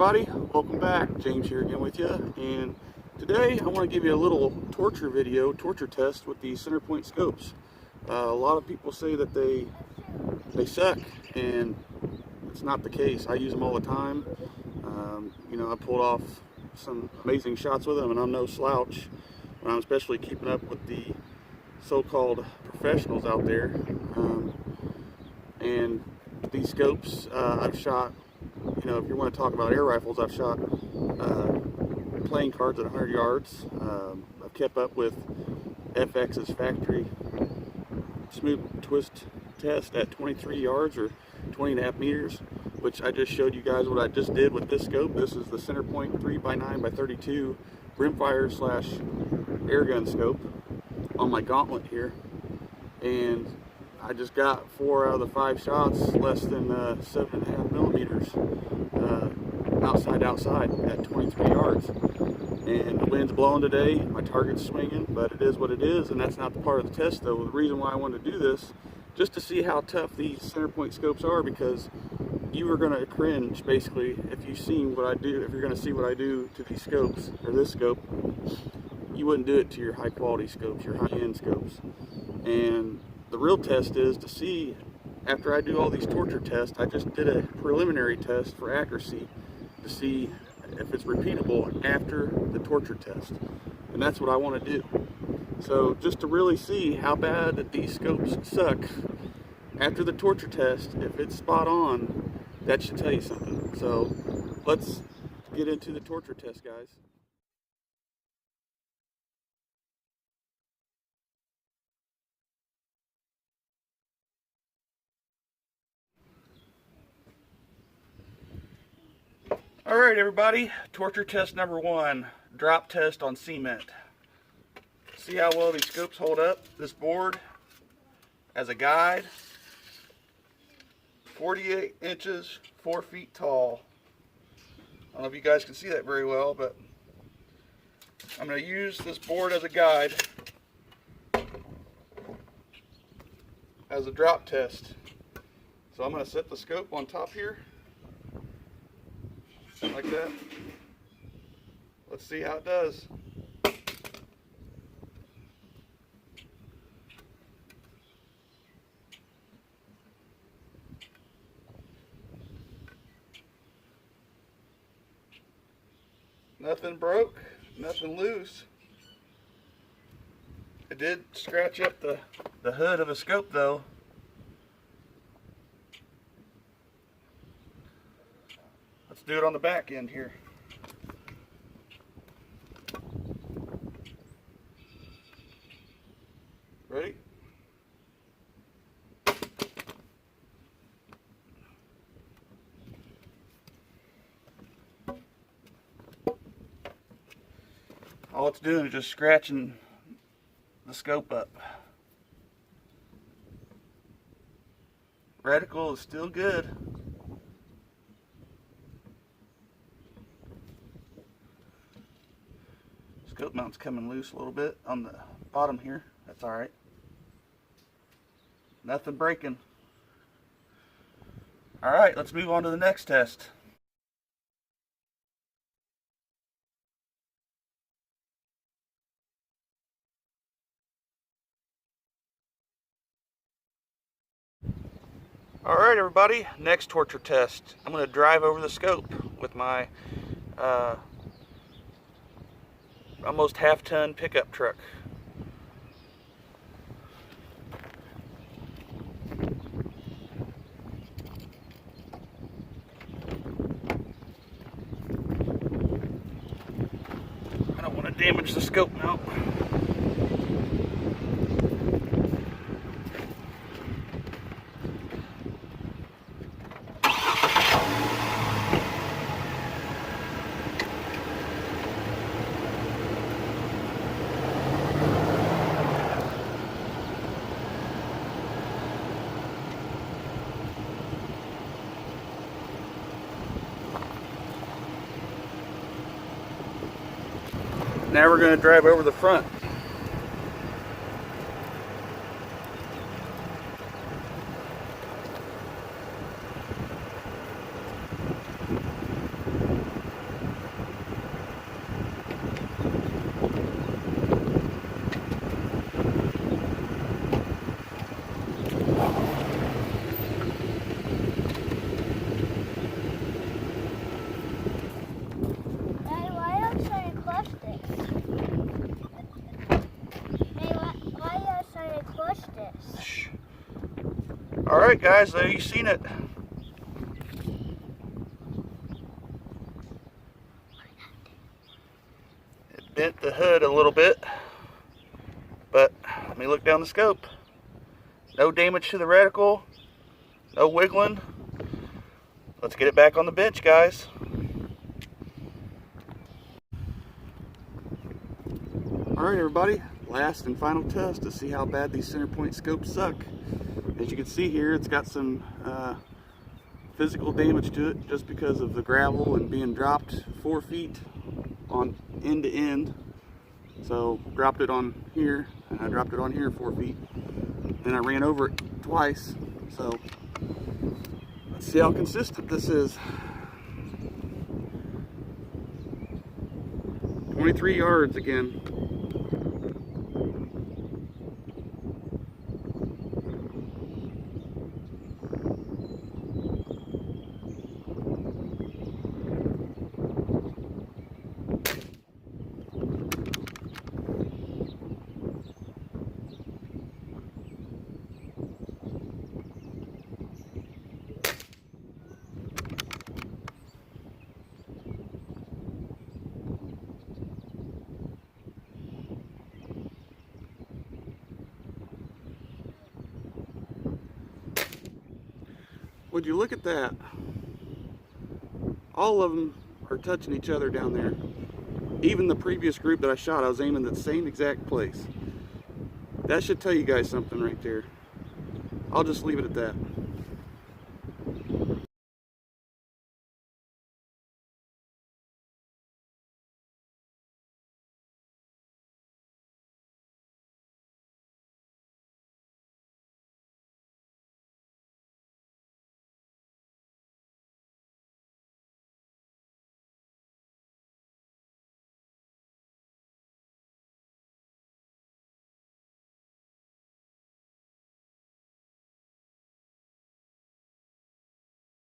everybody, welcome back. James here again with you, and today I want to give you a little torture test with the Centerpoint scopes. A lot of people say that they suck, and it's not the case. I use them all the time. I pulled off some amazing shots with them, and I'm no slouch. I'm especially keeping up with the so-called professionals out there. And these scopes, I've shot, if you want to talk about air rifles, I've shot playing cards at 100 yards. I've kept up with FX's factory smooth twist test at 23 yards or 20.5 meters, which I just showed you guys what I just did with this scope. This is the Centerpoint 3x9x32 rimfire / airgun scope on my gauntlet here, and I just got 4 out of the 5 shots less than 7.5 millimeters outside at 23 yards. And the wind's blowing today, my target's swinging, but it is what it is, and that's not the part of the test though. The reason why I wanted to do this, just to see how tough these Centerpoint scopes are, because you are going to cringe basically if you've seen what I do. If you're going to see what I do to these scopes, or this scope, you wouldn't do it to your high quality scopes, your high-end scopes. And the real test is to see, after I do all these torture tests, I just did a preliminary test for accuracy to see if it's repeatable after the torture test. And that's what I want to do. So just to really see how bad that these scopes suck after the torture test, if it's spot on, that should tell you something. So let's get into the torture test, guys. Alright everybody, torture test number 1, drop test on cement. See how well these scopes hold up. This board as a guide, 48 inches, 4 feet tall. I don't know if you guys can see that very well, but I'm going to use this board as a guide as a drop test. So I'm going to set the scope on top here, like that. Let's see how it does. Nothing broke, nothing loose. It did scratch up the hood of a scope though. Let's do it on the back end here. Ready? All it's doing is just scratching the scope up. Reticle is still good. Scope mount's coming loose a little bit on the bottom here. That's alright. Nothing breaking. Alright, let's move on to the next test. Alright everybody, next torture test. I'm going to drive over the scope with my almost half-ton pickup truck. I don't want to damage the scope mount. Now we're going to drive over the front. Alright guys, there you've seen it. It bent the hood a little bit, but let me look down the scope. No damage to the reticle, no wiggling. Let's get it back on the bench, guys. Alright everybody, last and final test to see how bad these Centerpoint scopes suck. As you can see here, it's got some physical damage to it just because of the gravel and being dropped 4 feet on end to end. So dropped it on here, and I dropped it on here 4 feet. Then I ran over it twice. So let's see how consistent this is. 23 yards again. Would you look at that? All of them are touching each other down there. Even the previous group that I shot, I was aiming at the same exact place. That should tell you guys something right there. I'll just leave it at that.